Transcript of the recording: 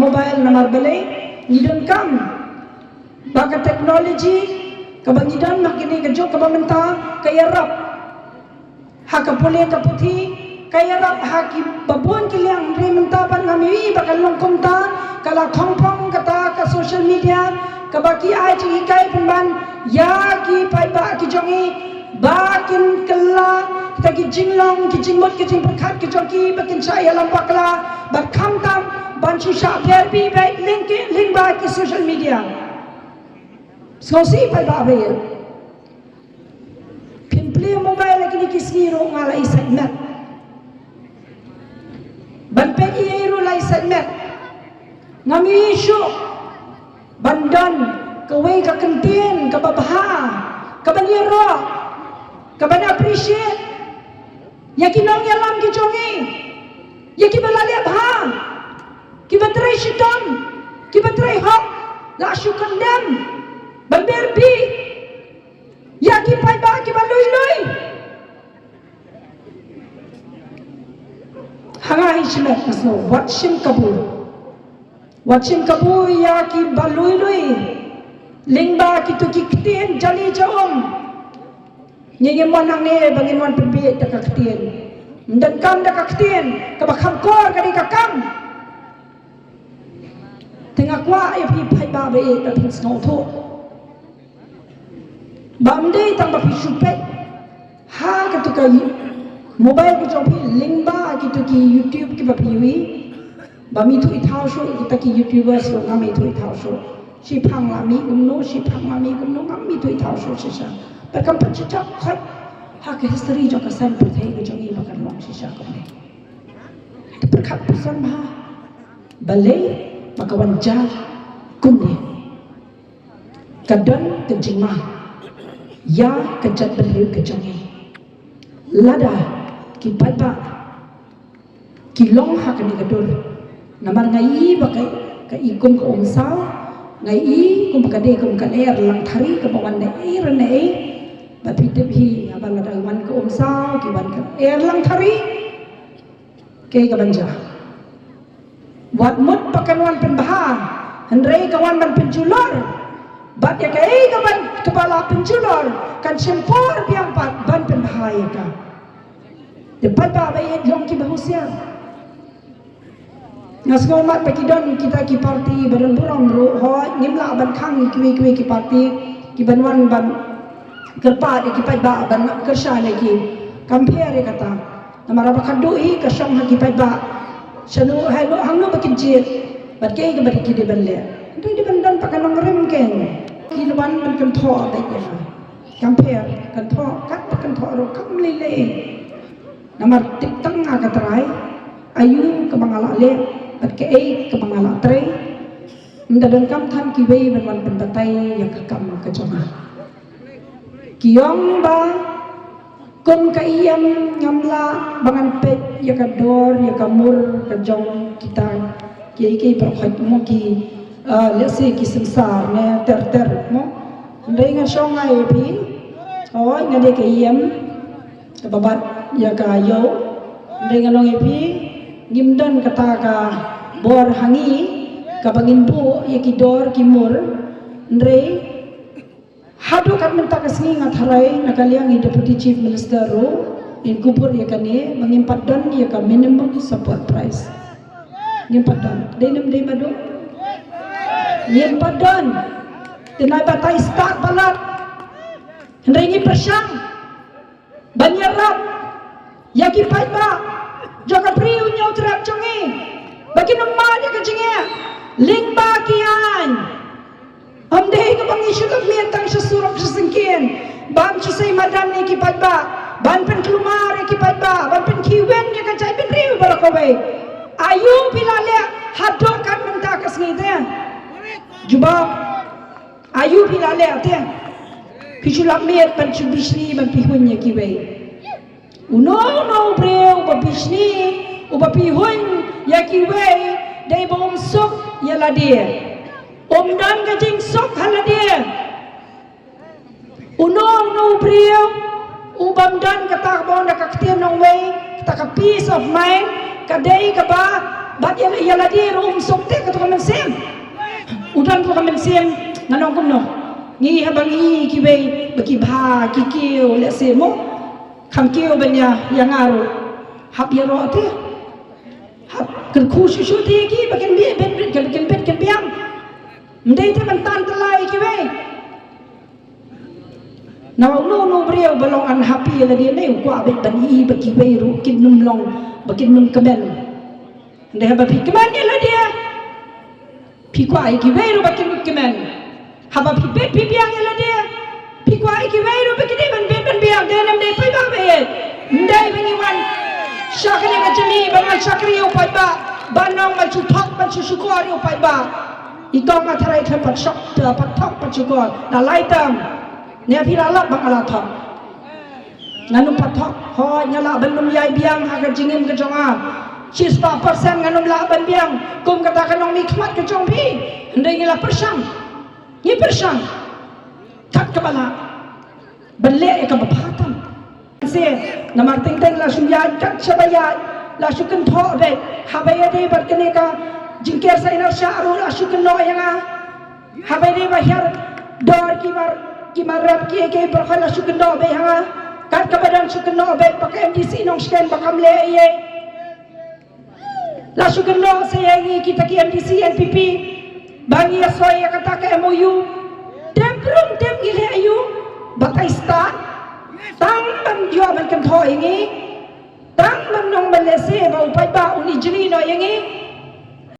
mobile namar balai nidon kam baka teknologi kabangidan makini kejok kabamenta kaya rap haka pule kaputi kaya rap haki babon kiliang rementa ban ngami bakal longkom ta kala thongpong kata ka social media kabaki ai chi kai penban ya ki pai ba ki jongi bakin kala kita ki jinglong ki jingmot ki jingperkhat ki joki bakin saya lampakla bakham tam ban shisha therapy baik link ba ki social media sosi pai ba be pimple mobile lagi ni kisiro ngala isagmat ban pe iero la isagmat ngami isu bandan kawai ka kentien ka babaha ka baniro ka ban appreciate yakinong yalam ki jongi yaki balale bha ki batrai shitam ki batrai hak la shu condemn balberbi yaki pai ba ki balui lui hanga hishmet asno watchim kabur yaki balui lui lingba ki tu ki ktien jali jaom nyeng manang ne bangin wan perbi tak ktien dan kam dak ktien ka bakham kor ka di kakam tengah kwa ya pi pai ba be ta pin snow tho bamde tang ba pi supet ha ka tu ka mobile ki jopi lingba ki tu ki youtube ki ba pi wi ba mi thu thau shu ki ta ki youtubers lo ngami thu thau shu si phang la mi gumno si phang la mi gumno ngami thu thau shu sisa bakam pachak khat ha ke history jo ka san per thai jo ngi bakam long sisa ko ne perkhat pesan ba balai makawan ja kunni kadon kejima ya kejat beliau kejongi lada ki pada ki long hak ni kadol namar ngai bakai ka ikum ko umsau ngai kum ka de kum ka ler lang thari ka bawan ne er ne bapi debi abang ada wan ko umsau ki wan ka er lang thari ke ka banja wat mut pakan wan penbaha hendrei kawan ban penjulor bat ya kai kawan kepala penjulor kan sempor piang pat ban penbaha ya ka depan ba bayi long ki bahusia ngasgomat pakidon kita ki parti badan burang ro ho ngimla ban khang ki ki parti ki banwan ban kerpa ki pai ba ban kersha ne ki compare kata namara bakadu hi kasam ha ki pai ba sanu halo hangno bakin jit bat ke ga bat ki de balle tu di bandan pakan ngrem ken ki ban ban kan tho ba ya compare kan tho kat kan tho ro kam le le namar tik tang ga trai ayu ke bangala le bat ke ke bangala tre ndadan kam than ki wei ban ban pentai ya kam ka joma kiong ba kum ka iyam ngamla bangan pet ya ka dor ya ka mur ka jong kita ki perkhat mo ki lese ki samsar ne ter mo ndai nga songai pi oi ngade ka iyam ka babat ya ka yo ndai nga long pi ngimdan kata ka bor hangi ka bangin bu ya ki dor ki mur ndai hadu kan minta kesini ngatharai nakaliang deputy chief minister ro in kubur ya kane mengimpat dan ya ka minimum support price ngimpat dan denem de madu ngimpat dan tinai batai start balat hendai persang banyarap yaki pai ba joka priu nyau trap chongi bagi nama dia kecingnya ling ba kian amde ka bangi syukur mientang sesurok sesengkian ban susai madan ni ki pai ba ban pen kelumar ki pai ba ban pen kiwen ya kacai pen riu balakowe ayu bilale hadok kan minta kasni dia jubab ayu bilale ate kisulap miet pen subisni ban pihunnya ki we uno breu babisni ubapihun ya ki we dai bom sok ya la dia dan gajing sok haladia unong no brio ubam dan kata bon da kaktian no way kata ka peace of mind kadai ka ba Bat yala dia sokte ka to kamen sem. Udan to kamen sem nganong kumno. Ngi habang kiwe baki bha kikio le semo. Kam kio banya yang aro. Hap yaro ate. Hap kan khusu ti ki bakin bi ben kan biang. Mdai te man tan talai kiwe. Now no brio balong an happy la dia nei kwa bet bani baki we ru kin num long bakin num kamen. Ndai haba pi kamen la dia. Pi kwa ai ki we ru bakin num kamen. Haba pi bet pi biang la dia. Pi kwa ai ki we ru bakin ben biang de nam de pai ba be. Ndai bani wan shakri ka chani bangal shakri u pai ba. Banong ma chu thok ma chu shukor u pai ba. Itong atharai than pat shok pat thok pat shukor na lai tam. Nia piralap bang alathok nganum pathok ho nyala belum yai biang haga jingim ke jonga 60% nganum la ban biang kum kata kanong mi khmat ke jong pi ndai ngila persang ni persang kat kepala belle e ka baphatam se namar ting teng la sumya kat sabaya la sukan tho be habaya de barkane ka jingker sa inar sha aru la sukan no yanga habaya de bahar dor ki marap ki ke berkhala sukendo be hanga kat kabadan sukendo be pakai MDC nong scan bakam le ye la sukendo se ye kita ki MDC NPP bangi asoy kata ke MOU tem gile ayu batai start tang ban jo ban kan tho yangi tang ban nong ban le se ba upai ba uni jini no yangi